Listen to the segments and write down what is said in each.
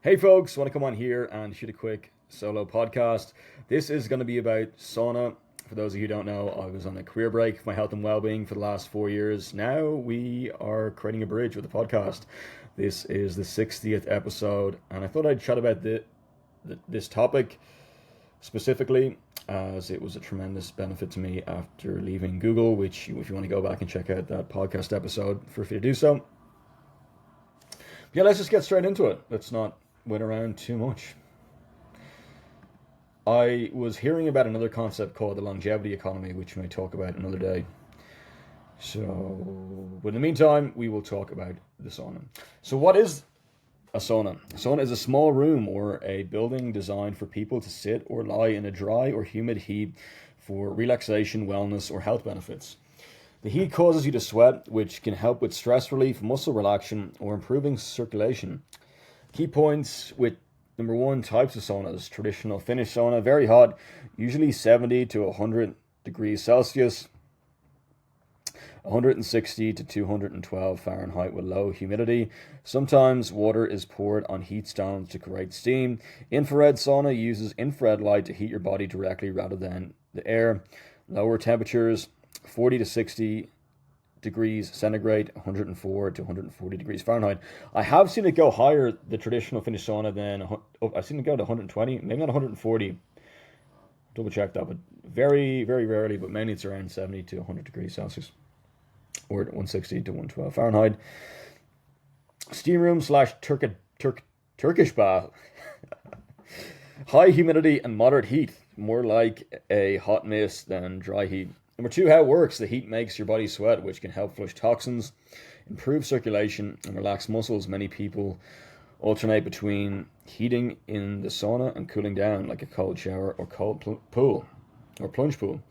Hey folks, want to come on here and shoot a quick solo podcast. This is going to be about sauna. For those of you who don't know, I was on a career break for my health and well-being for the last 4 years. Now we are creating a bridge with the podcast. This is the 60th episode, and I thought I'd chat about this topic specifically as it was a tremendous benefit to me after leaving Google, which if you want to go back and check out that podcast episode, feel free to do so. Yeah, let's just get straight into it. Let's not wait around too much. I was hearing about another concept called the longevity economy, which we may talk about another day. But in the meantime, we will talk about the sauna. So what is a sauna? A sauna is a small room or a building designed for people to sit or lie in a dry or humid heat for relaxation, wellness, or health benefits. The heat causes you to sweat, which can help with stress relief, muscle relaxation, or improving circulation. Key points with number one, types of saunas. Traditional Finnish sauna, very hot, usually 70 to 100 degrees Celsius, 160 to 212 Fahrenheit with low humidity. Sometimes water is poured on heat stones to create steam. Infrared sauna uses infrared light to heat your body directly rather than the air. Lower temperatures, 40 to 60 degrees centigrade, 104 to 140 degrees Fahrenheit. I have seen it go higher, the traditional Finnish sauna, than I've seen it go to 120, maybe not 140. Double check that, but very, very rarely, but mainly it's around 70 to 100 degrees Celsius or 160 to 112 Fahrenheit. Steam room slash Turkish bath. High humidity and moderate heat, more like a hot mist than dry heat. Number two, how it works. The heat makes your body sweat, which can help flush toxins, improve circulation, and relax muscles. Many people alternate between heating in the sauna and cooling down, like a cold shower or cold pool or plunge pool.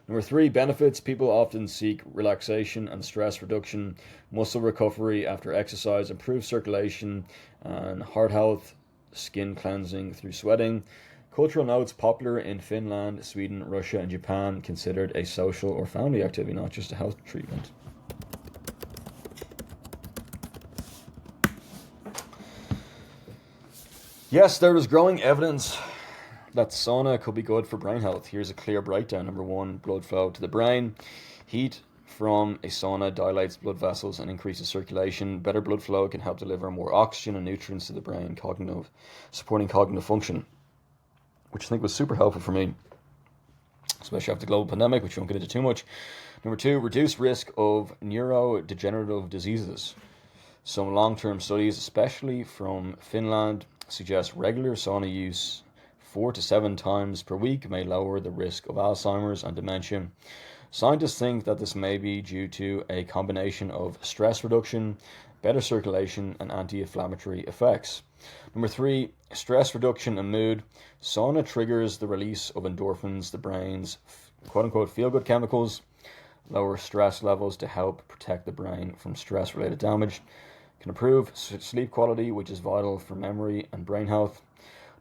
Number three, benefits. People often seek relaxation and stress reduction, muscle recovery after exercise, improved circulation, and heart health, skin cleansing through sweating. Cultural notes: popular in Finland, Sweden, Russia, and Japan, considered a social or family activity, not just a health treatment. Yes, there is growing evidence that sauna could be good for brain health. Here's a clear breakdown. Number one, blood flow to the brain. Heat from a sauna dilates blood vessels and increases circulation. Better blood flow can help deliver more oxygen and nutrients to the brain, supporting cognitive function, which I think was super helpful for me, especially after the global pandemic, which we won't get into too much. Number two, reduced risk of neurodegenerative diseases. Some long-term studies, especially from Finland, suggest regular sauna use 4 to 7 times per week may lower the risk of Alzheimer's and dementia. Scientists think that this may be due to a combination of stress reduction, better circulation, and anti-inflammatory effects. Number three, stress reduction and mood. Sauna triggers the release of endorphins, the brain's quote-unquote feel-good chemicals, lower stress levels to help protect the brain from stress-related damage. Can improve sleep quality, which is vital for memory and brain health.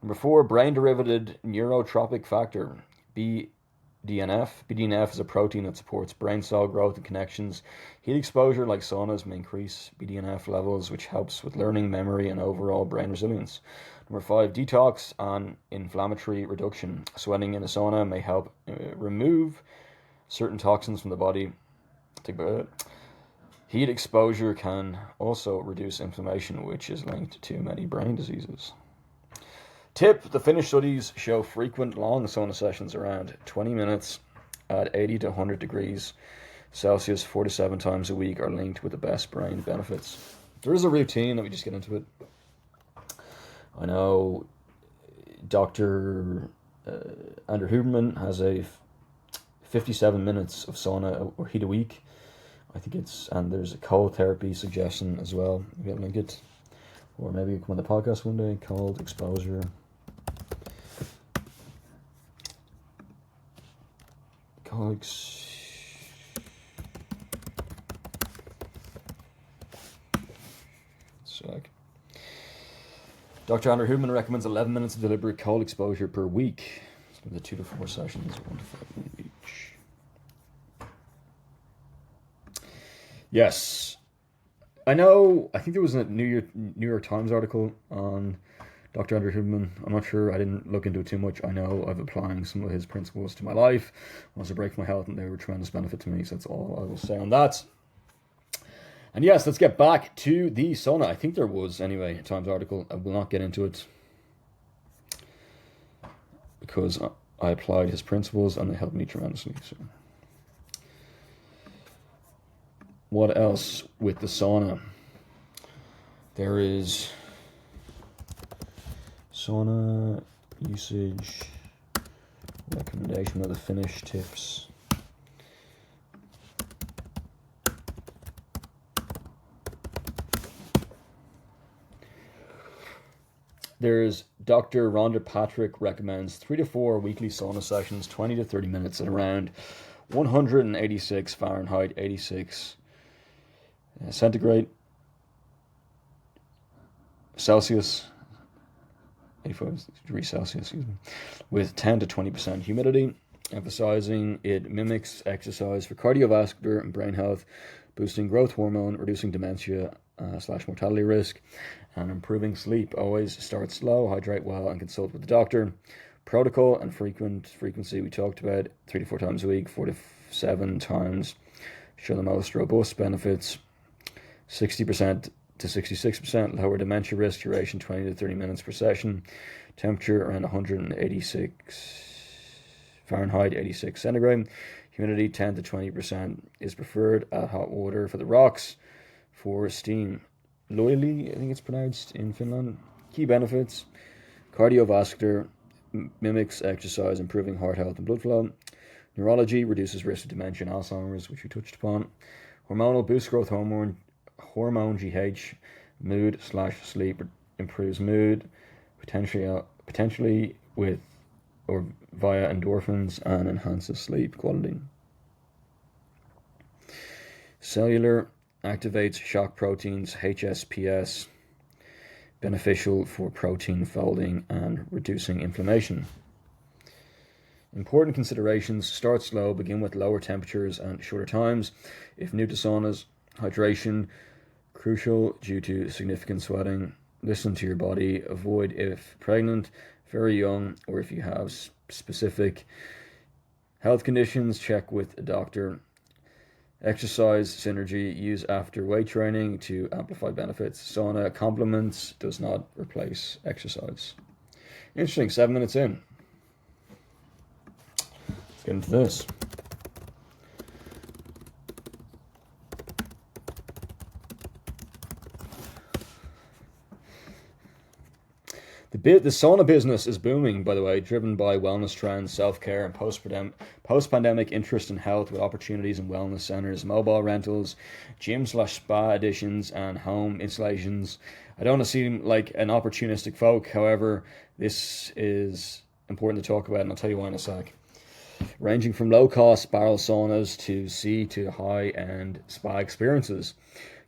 Number four, brain-derived neurotropic factor, BDNF. BDNF is a protein that supports brain cell growth and connections. Heat exposure, like saunas, may increase BDNF levels, which helps with learning, memory, and overall brain resilience. Number five, detox and inflammatory reduction. Sweating in a sauna may help remove certain toxins from the body. Think about it. Heat exposure can also reduce inflammation, which is linked to many brain diseases. Tip: the Finnish studies show frequent long sauna sessions around 20 minutes at 80 to 100 degrees Celsius 4 to 7 times a week are linked with the best brain benefits. There is a routine. Let me just get into it. I know Dr. Andrew Huberman has a 57 minutes of sauna or heat a week. I think and there's a cold therapy suggestion as well. Maybe I'll link it. Or maybe you come on the podcast one day, cold exposure. Dr. Andrew Huberman recommends 11 minutes of deliberate cold exposure per week. It's going to be 2 to 4 sessions, 1 to 5 minutes each. Yes. I know, I think there was a New York Times article on Dr. Andrew Huberman, I'm not sure, I didn't look into it too much. I know I'm applying some of his principles to my life once I break for my health, and they were tremendous benefit to me, so that's all I will say on that. And yes, let's get back to the sauna. I think there was, anyway, a Times article. I will not get into it because I applied his principles and they helped me tremendously. So, what else with the sauna? There is sauna usage recommendation of the Finnish tips. There's Dr. Rhonda Patrick recommends 3 to 4 weekly sauna sessions, 20 to 30 minutes at around 186 Fahrenheit, 86 centigrade, Celsius, 85 degrees Celsius, excuse me, with 10 to 20% humidity, emphasizing it mimics exercise for cardiovascular and brain health, boosting growth hormone, reducing dementia / mortality risk, and improving sleep. Always start slow, hydrate well, and consult with the doctor. Protocol and frequency we talked about, 3 to 4 times a week, 4 to 7 times show the most robust benefits. 60% to 66% lower dementia risk, duration 20 to 30 minutes per session, temperature around 186 Fahrenheit, 86 centigrade, humidity 10 to 20% is preferred. Add hot water for the rocks for steam. Loyally, I think it's pronounced in Finland. Key benefits: cardiovascular, mimics exercise, improving heart health and blood flow. Neurology, reduces risk of dementia and Alzheimer's, which we touched upon. Hormonal, boosts growth hormone GH. Mood / sleep, improves mood, potentially with or via endorphins, and enhances sleep quality. Cellular, activates shock proteins, HSPS, beneficial for protein folding and reducing inflammation. Important considerations: start slow, begin with lower temperatures and shorter times. If new to saunas, hydration, crucial due to significant sweating. Listen to your body. Avoid if pregnant, very young, or if you have specific health conditions, check with a doctor. Exercise synergy, use after weight training to amplify benefits. Sauna complements, does not replace exercise. Interesting, 7 minutes in. Let's get into this. The sauna business is booming, by the way, driven by wellness trends, self-care, and post-pandemic interest in health, with opportunities in wellness centers, mobile rentals, gym/spa additions, and home installations. I don't want to seem like an opportunistic folk. However, this is important to talk about, and I'll tell you why in a sec. Ranging from low-cost barrel saunas to C to high-end spa experiences.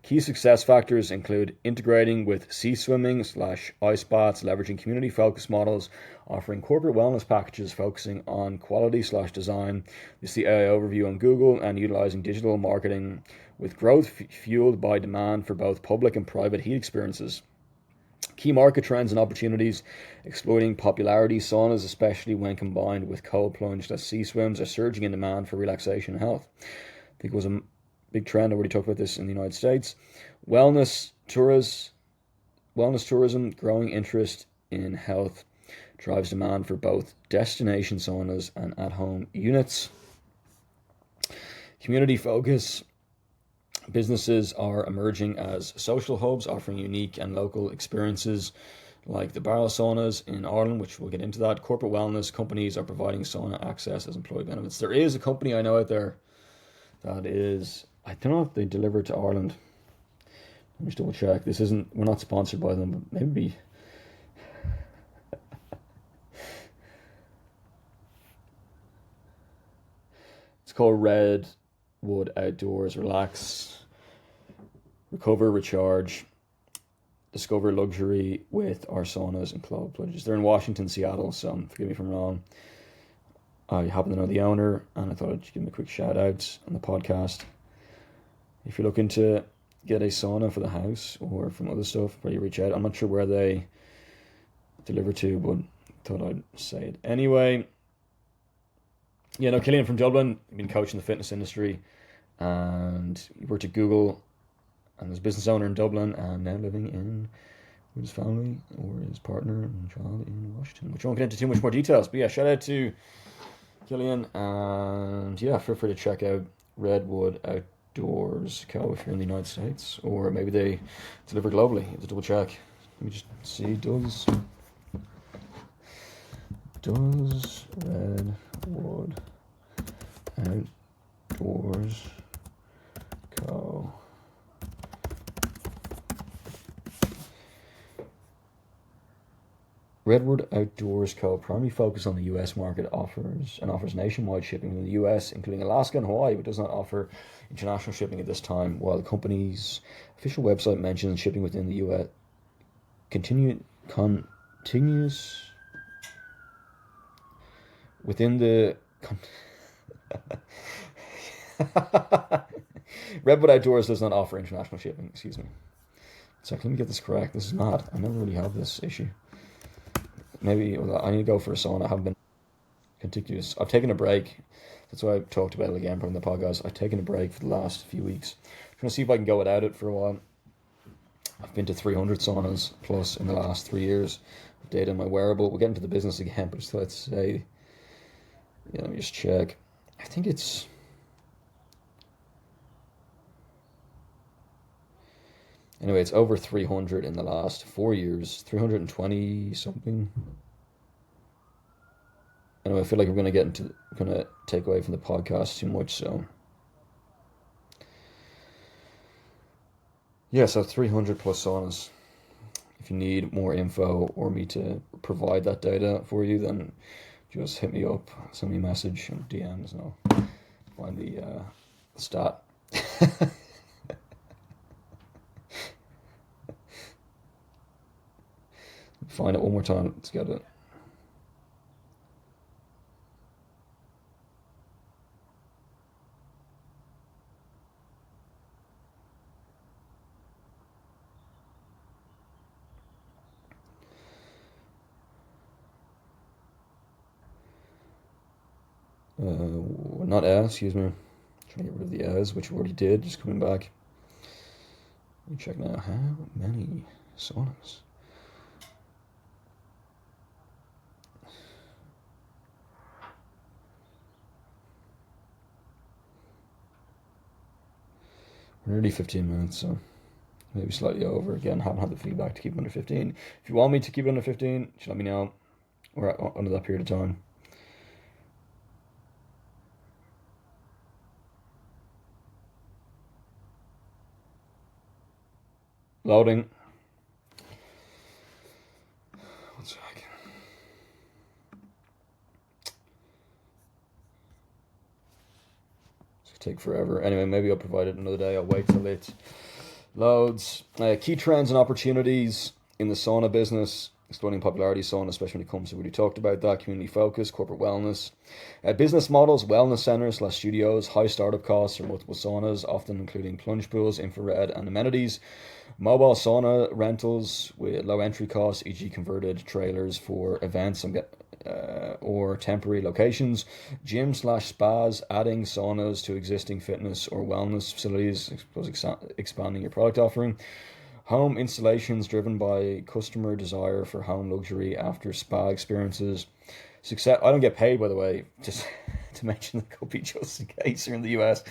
Key success factors include integrating with sea swimming / ice baths, leveraging community-focused models, offering corporate wellness packages focusing on quality / design. This is the AI overview on Google, and utilizing digital marketing with growth fueled by demand for both public and private heat experiences. Key market trends and opportunities: exploiting popularity. Saunas, especially when combined with cold plunge / sea swims, are surging in demand for relaxation and health. I think it was a big trend. I already talked about this in the United States. Wellness tourism, growing interest in health drives demand for both destination saunas and at-home units. Community focus. Businesses are emerging as social hubs, offering unique and local experiences like the barrel saunas in Ireland, which we'll get into that. Corporate wellness companies are providing sauna access as employee benefits. There is a company I know out there that is, I don't know if they deliver to Ireland. Let me just double check. We're not sponsored by them, but maybe. It's called Redwood Outdoors. Relax, recover, recharge, discover luxury with our saunas and club plunges. They're in Washington, Seattle, so forgive me if I'm wrong. I happen to know the owner, and I thought I'd give him a quick shout out on the podcast. If you're looking to get a sauna for the house or from other stuff, probably reach out. I'm not sure where they deliver to, but thought I'd say it anyway. Yeah, no, Killian from Dublin, been coaching the fitness industry, and he worked at Google, and was a business owner in Dublin, and now living in with his family or his partner and child in Washington, which I won't get into too much more details. But yeah, shout out to Killian, and yeah, feel free to check out Redwood Outdoors Co. if you're in the United States, or maybe they deliver globally. You have to double check. Let me just see. Does Redwood Outdoors Co. Redwood Outdoors Co. primarily focus on the US market, offers nationwide shipping in the US, including Alaska and Hawaii, but does not offer international shipping at this time. While the company's official website mentions shipping within the US continues within the Redwood Outdoors does not offer international shipping. Excuse me. So let me get this correct. This is mad. I never really had this issue. Maybe I need to go for a sauna. I haven't been contiguous. I've taken a break. That's why I talked about it again from the podcast. I've taken a break for the last few weeks. I'm trying to see if I can go without it for a while. I've been to 300 saunas plus in the last 3 years. I've data on my wearable. We'll get into the business again, but just let's say, yeah, let me just check. I think it's anyway, it's over 300 in the last 4 years, 320 something. Anyway, I feel like we're going to take away from the podcast too much, so. Yeah, so 300 plus saunas. If you need more info or me to provide that data for you, then just hit me up, send me a message on DMs, and I'll find the stat. Find it one more time. Let's get it. Not excuse me. Trying to get rid of the as, which we already did. Just coming back. Let me check now. How many saunas? We're nearly 15 minutes, so maybe slightly over. Again, haven't had the feedback to keep it under 15. If you want me to keep it under 15, just let me know. We're under that period of time. Loading. One sec. It's gonna take forever. Anyway, maybe I'll provide it another day. I'll wait till it loads. Key trends and opportunities in the sauna business. Exploding popularity of sauna, especially when it comes to what we talked about that, community focus, corporate wellness. Business models, wellness centers / studios, high startup costs for multiple saunas, often including plunge pools, infrared, and amenities. Mobile sauna rentals with low entry costs, e.g. converted trailers for events or temporary locations. Gym / spas, adding saunas to existing fitness or wellness facilities, expanding your product offering. Home installations driven by customer desire for home luxury after spa experiences. Success. I don't get paid, by the way, just to mention the copy just in case you're in the US.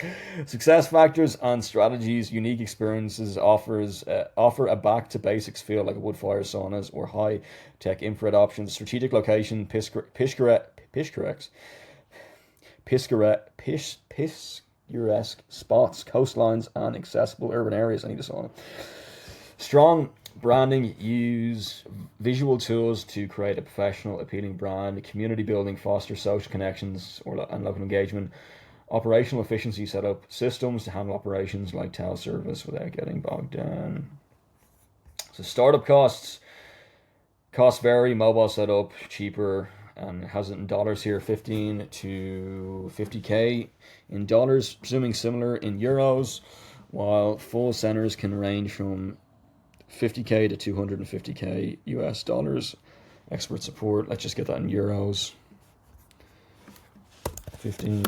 Success factors and strategies. Unique experiences offer a back to basics feel like a wood fire saunas or high tech infrared options. Strategic location. Picturesque spots, coastlines, and accessible urban areas. I need a sauna. Strong branding, use visual tools to create a professional, appealing brand. Community building, foster social connections and local engagement. Operational efficiency, set up systems to handle operations like teleservice without getting bogged down. So startup costs vary. Mobile setup cheaper, and it has it in dollars here, 15 to 50k in dollars, presuming similar in euros. While full centers can range from 50k to 250k US dollars. Expert support, let's just get that in euros. 15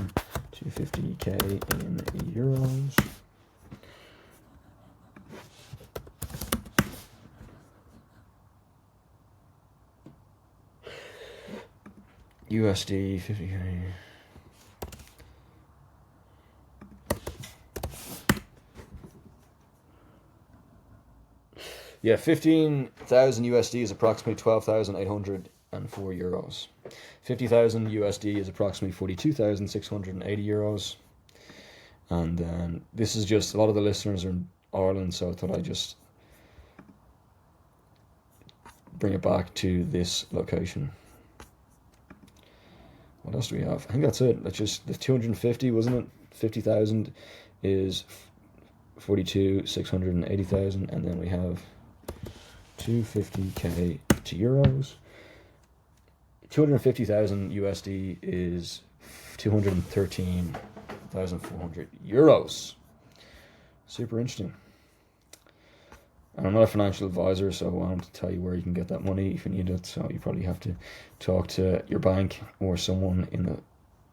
to 50k in euros. USD 50k. Yeah, 15,000 USD is approximately 12,804 euros. 50,000 USD is approximately 42,680 euros. And then this is just, a lot of the listeners are in Ireland, so I thought I'd just bring it back to this location. What else do we have? I think that's it. That's just the 250, wasn't it? 50,000 is 42,680,000, and then we have 250k to euros. 250,000 USD is 213,400 euros. Super interesting. And I'm not a financial advisor, so I won't tell you where you can get that money if you need it. So you probably have to talk to your bank or someone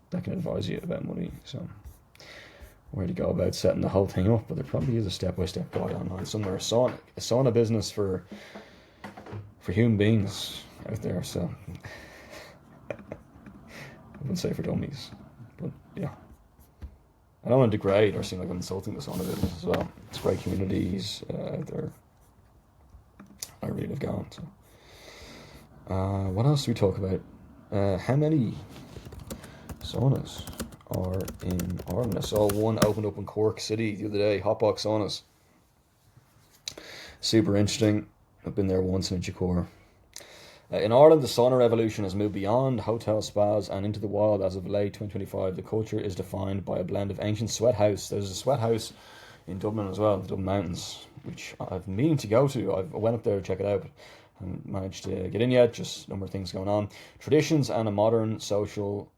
that can advise you about money. So where to go about setting the whole thing up, but there probably is a step-by-step guide online somewhere. A sauna business for human beings out there. So I wouldn't say for dummies, but yeah. I don't want to degrade or seem like I'm insulting the sauna business as well. It's great communities out there. I really love going. So, what else do we talk about? How many saunas are in Ireland? I saw one opened up in Cork City the other day. Hotbox saunas. Super interesting. I've been there once in Inchicore. In Ireland, the sauna revolution has moved beyond hotel spas and into the wild. As of late 2025, the culture is defined by a blend of ancient sweat house. There's a sweat house in Dublin as well, the Dublin Mountains, which I've meaning to go to. I went up there to check it out, but haven't managed to get in yet. Just a number of things going on. Traditions and a modern social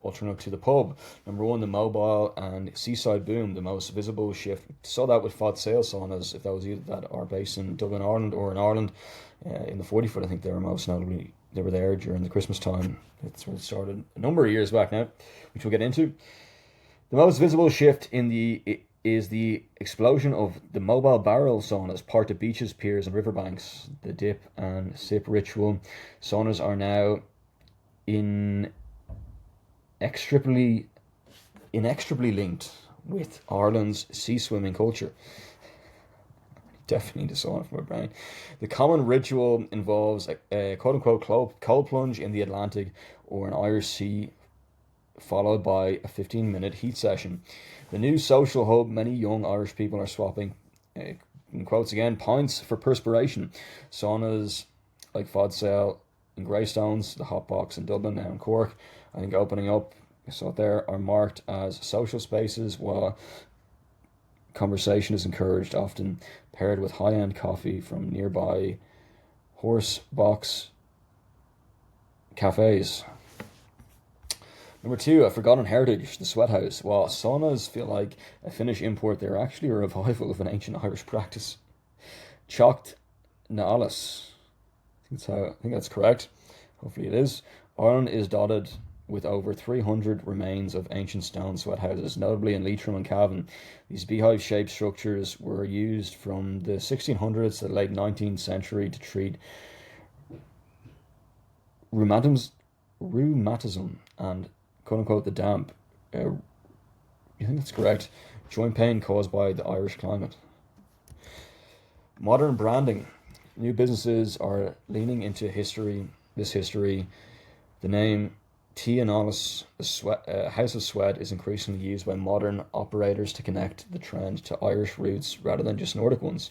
alternative to the pub. Number one, the mobile and seaside boom, the most visible shift. Saw that with Fod Sale saunas, if that was either that are based in Dublin, Ireland, or in Ireland. In the 40 foot, I think they were most notably, they were there during the Christmas time. It's what started a number of years back now, which we'll get into. The most visible shift is the explosion of the mobile barrel saunas parked at beaches, piers, and riverbanks. The dip and sip ritual. Saunas are now inextricably linked with Ireland's sea swimming culture. Definitely the sauna for my brain. The common ritual involves a quote-unquote cold plunge in the Atlantic or an Irish Sea, followed by a 15-minute heat session. The new social hub, many young Irish people are swapping, in quotes again, pints for perspiration. Saunas like Fod Sale in Greystones, the Hotbox in Dublin, now in Cork, I think opening up, I saw it there, are marked as social spaces, while conversation is encouraged, often paired with high-end coffee from nearby horse box cafes. Number two, a forgotten heritage, the sweat house. While saunas feel like a Finnish import, they're actually a revival of an ancient Irish practice. Chocht na alles. I think that's correct. Hopefully it is. Ireland is dotted with over 300 remains of ancient stone sweat houses, notably in Leitrim and Cavan. These beehive-shaped structures were used from the 1600s to the late 19th century to treat rheumatism and quote-unquote the damp. You think that's correct? Joint pain caused by the Irish climate. Modern branding. New businesses are leaning into this history. The name Tea and Alice, House of Sweat, is increasingly used by modern operators to connect the trend to Irish roots rather than just Nordic ones.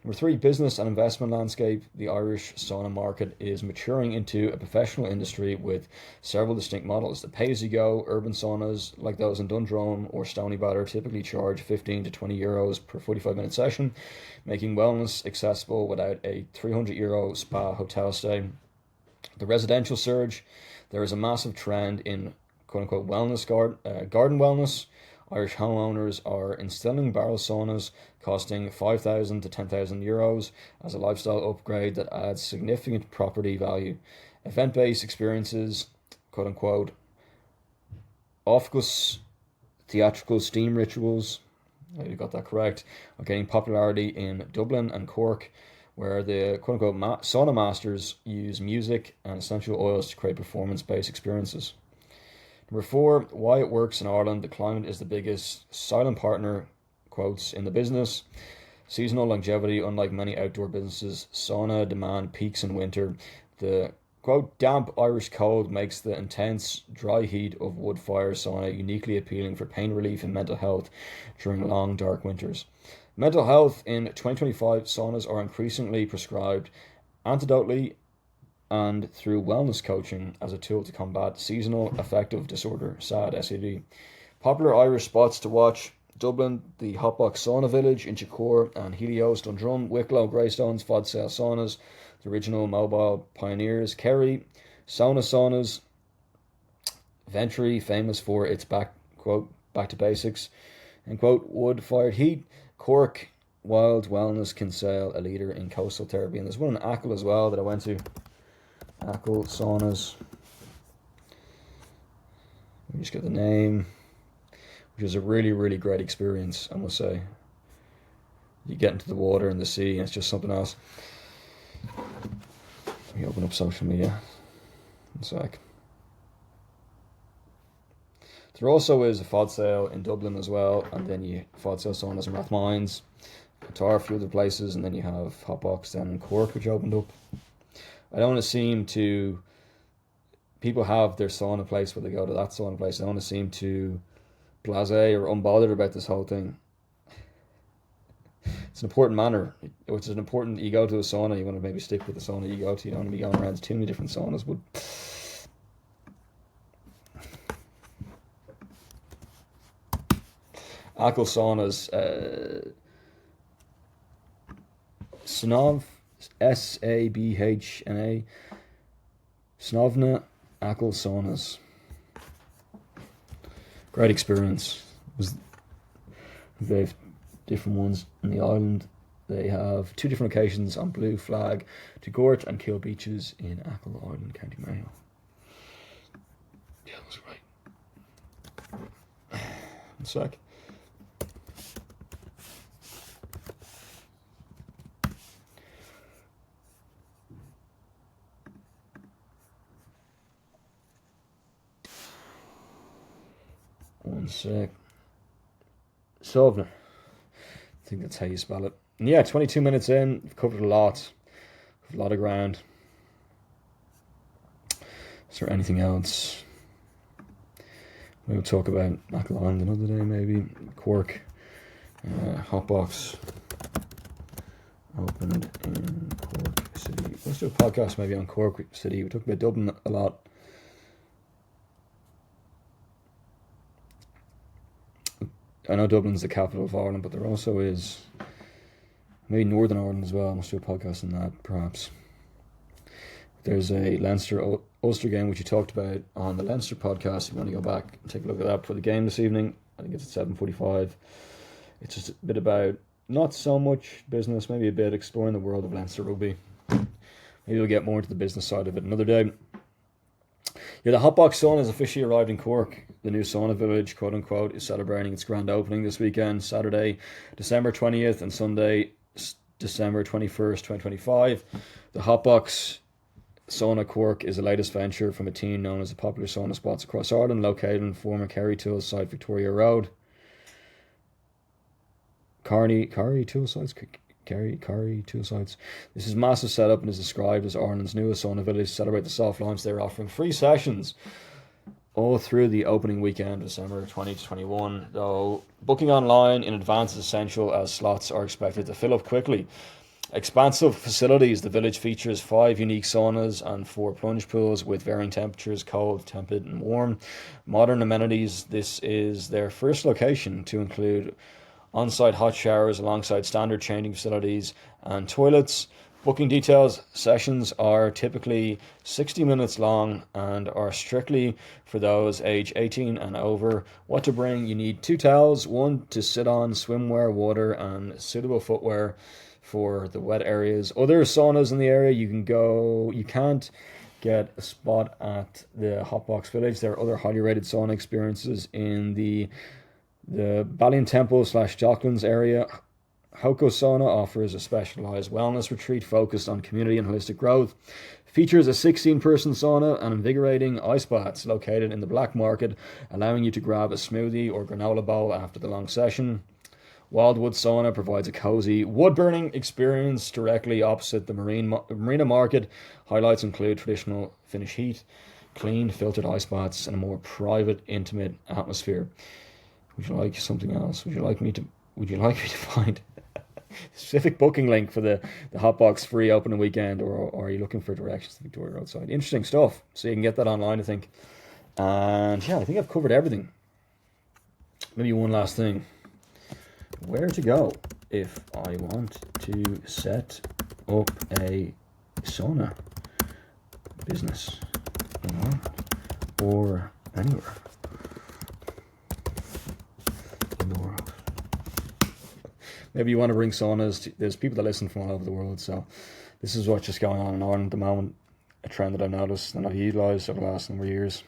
Number three, business and investment landscape. The Irish sauna market is maturing into a professional industry with several distinct models. The pay-as-you-go urban saunas, like those in Dundrome or Stoneybatter, typically charge 15 to 20 euros per 45-minute session, making wellness accessible without a 300 euro spa hotel stay. The residential surge. There is a massive trend in quote-unquote wellness garden wellness. Irish homeowners are installing barrel saunas costing €5,000 to €10,000 as a lifestyle upgrade that adds significant property value. Event-based experiences, quote unquote, officus theatrical steam rituals, you got that correct, are gaining popularity in Dublin and Cork, where the quote unquote sauna masters use music and essential oils to create performance-based experiences. Number 4, why it works in Ireland. The climate is the biggest silent partner, quotes, in the business. Seasonal longevity, unlike many outdoor businesses, sauna demand peaks in winter. The quote damp Irish cold makes the intense dry heat of wood fire sauna uniquely appealing for pain relief and mental health during long dark winters. Mental health in 2025, saunas are increasingly prescribed antidotally and through wellness coaching as a tool to combat seasonal affective disorder, SAD, SAD. Popular Irish spots to watch: Dublin, the Hotbox Sauna Village, Inchicore and Helios, Dundrum, Wicklow, Greystones, Fodsale Saunas, the original mobile pioneers, Kerry, Sauna Saunas, Ventry, famous for its back to basics, and quote, wood-fired heat, Cork, Wild Wellness Kinsale, a leader in coastal therapy. And there's one in Achill as well that I went to. Achill Saunas. Let me just get the name, which is a really, really great experience, I must say. You get into the water and the sea, and it's just something else. Let me open up social media. One sec. There also is a Fodsale in Dublin as well, and then you Fodsale Saunas in Rathmines, Qatar, a few other places, and then you have Hotbox down in Cork, which opened up. I don't want to seem to... People have their sauna place where they go to that sauna place. I don't want to seem too blasé or unbothered about this whole thing. It's an important manner. It's an important... You go to a sauna, you want to maybe stick with the sauna you go to. You don't want to be going around to too many different saunas, but... Achill Saunas, Snov, Sabhna, Snovna, Achill Saunas. Great experience. They have different ones in the island. They have 2 different locations on Blue Flag to Gort and Kill Beaches in Achill Island, County Mayo. Yeah, that was great. One sec. One sec. Sovna. I think that's how you spell it. And yeah, 22 minutes in, we've covered a lot of ground. Is there anything else? We'll talk about Achill Island another day, maybe. Cork. Hotbox opened in Cork City. Let's do a podcast maybe on Cork City. We talked about Dublin a lot. I know Dublin's the capital of Ireland, but there also is maybe Northern Ireland as well. I must do a podcast on that, perhaps. There's a Leinster-Ulster game, which you talked about on the Leinster podcast. If you want to go back and take a look at that for the game this evening, I think it's at 7:45. It's just a bit about not so much business, maybe a bit exploring the world of Leinster rugby. Maybe we'll get more into the business side of it another day. Yeah, the Hotbox Sauna has officially arrived in Cork. The new sauna village, quote unquote, is celebrating its grand opening this weekend, Saturday, December 20th and Sunday, December 21st, 2025. The Hotbox Sauna Cork is the latest venture from a team known as the popular sauna spots across Ireland, located in former Kerry Tools site, Victoria Road. Kerry Tool Sites. This is massive setup and is described as Ireland's newest sauna village. To celebrate the soft launch, they're offering free sessions all through the opening weekend, December 20 to 21. Though booking online in advance is essential, as slots are expected to fill up quickly. Expansive facilities. The village features 5 unique saunas and 4 plunge pools with varying temperatures, cold, temperate and warm. Modern amenities. This is their first location to include on-site hot showers alongside standard changing facilities and toilets. Booking details: sessions are typically 60 minutes long and are strictly for those age 18 and over. What to bring: you need 2 towels, one to sit on, swimwear, water, and suitable footwear for the wet areas. Other saunas in the area, you can't get a spot at the Hotbox Village. There are other highly rated sauna experiences in the Balian Temple / Docklands area. Hoko Sauna offers a specialized wellness retreat focused on community and holistic growth. Features a 16-person sauna and invigorating ice baths located in the Black Market, allowing you to grab a smoothie or granola bowl after the long session. Wildwood Sauna provides a cozy wood-burning experience directly opposite the Marina Market. Highlights include traditional Finnish heat, clean, filtered ice baths, and a more private, intimate atmosphere. Would you like something else? Would you like me to find specific booking link for the Hotbox free opening weekend, or are you looking for directions to Victoria Roadside? Interesting stuff. So you can get that online, I think. And yeah, I think I've covered everything. Maybe one last thing. Where to go if I want to set up a sauna business in Ireland or anywhere in the world. Maybe you want to bring saunas. There's people that listen from all over the world, so this is what's just going on in Ireland at the moment, a trend that I've noticed and I've utilised over the last number of years.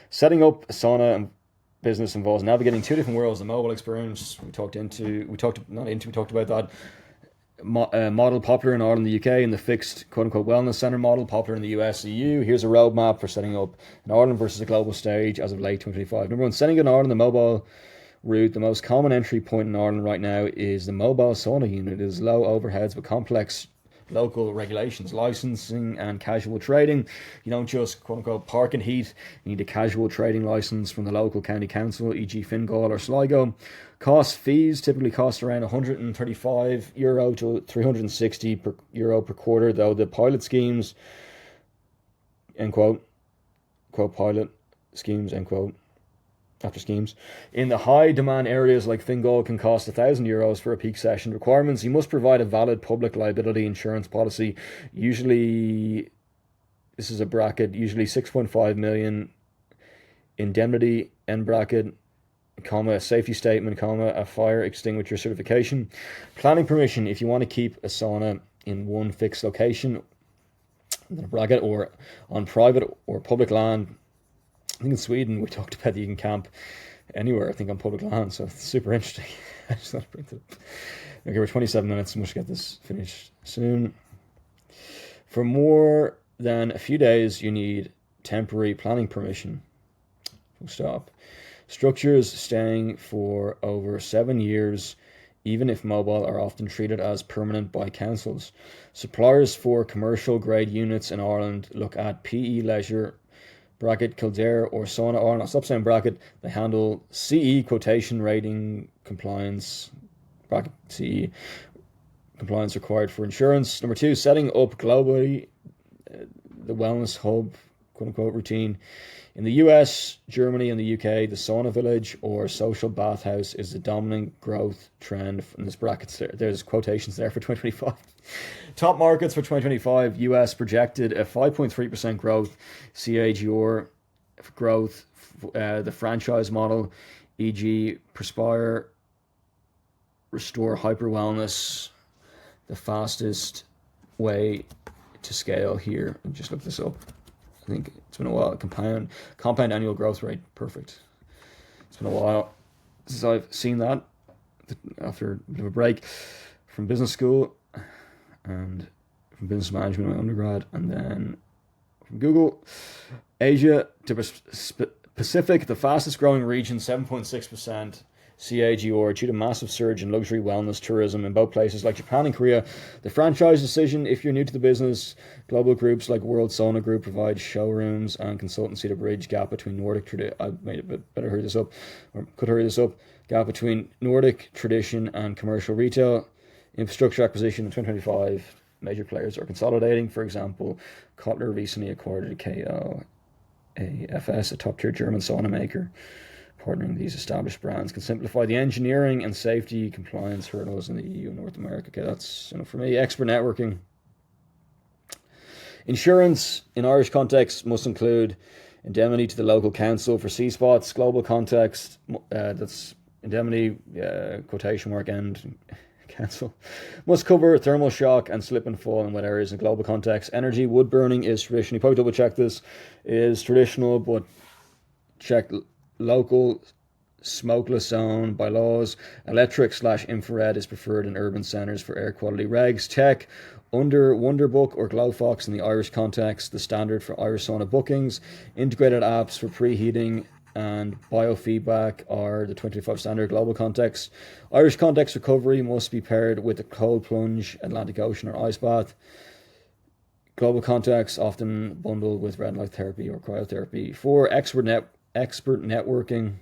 Setting up a sauna and business involves navigating two different worlds. The mobile experience, we talked about that model popular in Ireland and the UK, and the fixed quote-unquote wellness centre model popular in the US and EU. Here's a roadmap for setting up in Ireland versus a global stage as of late 2025. Number one, setting in Ireland, the mobile route. The most common entry point in Ireland right now is the mobile sauna unit. It is low overheads but complex local regulations, licensing and casual trading. You don't just quote unquote park and heat. You need a casual trading license from the local county council, e.g. Fingal or Sligo. Fees typically cost around €135 to €360 per quarter, though the pilot schemes, end quote pilot schemes, end quote, after schemes, in the high demand areas like Fingal can cost €1,000 for a peak session. Requirements: you must provide a valid public liability insurance policy. Usually, this is a bracket, usually 6.5 million indemnity, end bracket, comma, a safety statement, comma, a fire extinguisher certification. Planning permission: if you want to keep a sauna in one fixed location, in a bracket, or on private or public land. I think in Sweden we talked about that you can camp anywhere, I think, on public land, so it's super interesting. I just want to bring it up. Okay, we're 27 minutes and we should get this finished soon. For more than a few days, you need temporary planning permission. Full stop. Structures staying for over 7 years, even if mobile, are often treated as permanent by councils. Suppliers for commercial grade units in Ireland look at PE Leisure, bracket, Kildare, or Sauna Ireland. I'll stop saying bracket. They handle CE, quotation rating compliance, bracket CE, compliance required for insurance. Number two, setting up globally the wellness hub, quote unquote, routine. In the US, Germany, and the UK, the sauna village or social bathhouse is the dominant growth trend. In this bracket, there's quotations there for 2025. Top markets for 2025: US projected a 5.3% growth, CAGR growth, the franchise model, e.g. Perspire, Restore, Hyper Wellness, the fastest way to scale here. Just look this up. I think it's been a while. Compound annual growth rate, perfect. It's been a while since I've seen that after a bit of a break from business school and from business management in my undergrad, and then from Google. Asia to Pacific, the fastest growing region, 7.6% CAGR due to massive surge in luxury wellness tourism in both places like Japan and Korea. The franchise decision: if you're new to the business, global groups like World Sauna Group provide showrooms and consultancy to bridge gap between Nordic tradition. I made it, but better hurry this up, or could hurry this up. Gap between Nordic tradition and commercial retail. Infrastructure acquisition in 2025. Major players are consolidating. For example, Kotler recently acquired KOAFS, a top-tier German sauna maker. Partnering these established brands can simplify the engineering and safety compliance hurdles in the EU and North America. Okay, that's enough for me. Expert networking. Insurance in Irish context must include indemnity to the local council for sea spots. Global context, that's indemnity, quotation mark, and cancel. Must cover thermal shock and slip and fall in wet areas. In global context, energy, wood burning is traditional. You probably double check this. Is traditional, but check local smokeless zone by laws. Electric/infrared is preferred in urban centres for air quality regs. Tech under Wonderbook or Glowfox in the Irish context, the standard for Irish sauna bookings. Integrated apps for preheating and biofeedback are the 25 standard. Global context. Irish context, recovery must be paired with a cold plunge, Atlantic Ocean or ice bath. Global context, often bundled with red light therapy or cryotherapy. 4. Expert networking.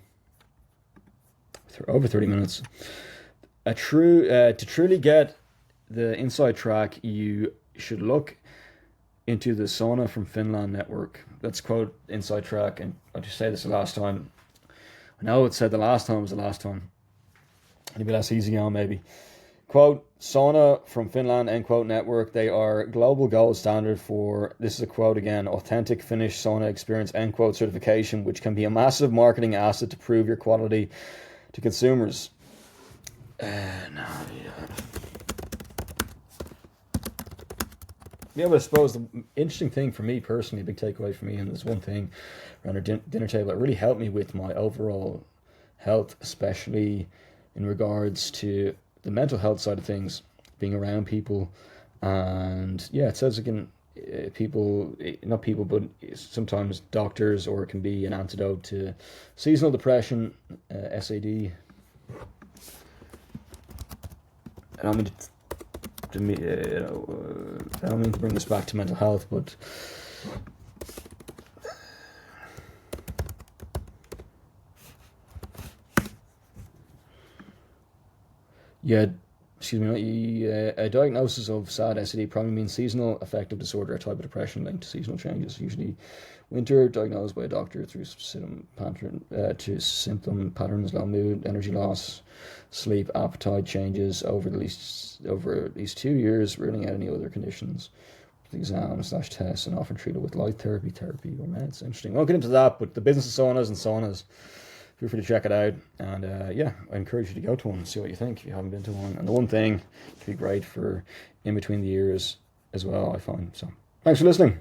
Over 30 minutes. To truly get the inside track, you should look into the Sauna from Finland network. Let's quote inside track, and I'll just say this the last time. I know it said the last time was the last time. Maybe less easy on, maybe. Quote, Sauna from Finland, end quote, network. They are global gold standard for, this is a quote again, authentic Finnish sauna experience, end quote, certification, which can be a massive marketing asset to prove your quality to consumers. Yeah, but I suppose the interesting thing for me personally, big takeaway for me, and there's one thing around our dinner table that really helped me with my overall health, especially in regards to the mental health side of things, being around people. And yeah, it says again, people, not people, but sometimes doctors, or it can be an antidote to seasonal depression, SAD. I don't mean to bring this back to mental health, but yeah, a diagnosis of SAD SAD probably means seasonal affective disorder, a type of depression linked to seasonal changes, usually winter, diagnosed by a doctor through symptom patterns, low mood, energy loss, sleep, appetite changes over at least 2 years, ruling out any other conditions. Exams/tests, and often treated with light therapy or meds. Interesting. Won't get into that, but the business of saunas, feel free to check it out. And I encourage you to go to one and see what you think if you haven't been to one. And the one thing, it could be great for in between the years as well, I find. So thanks for listening.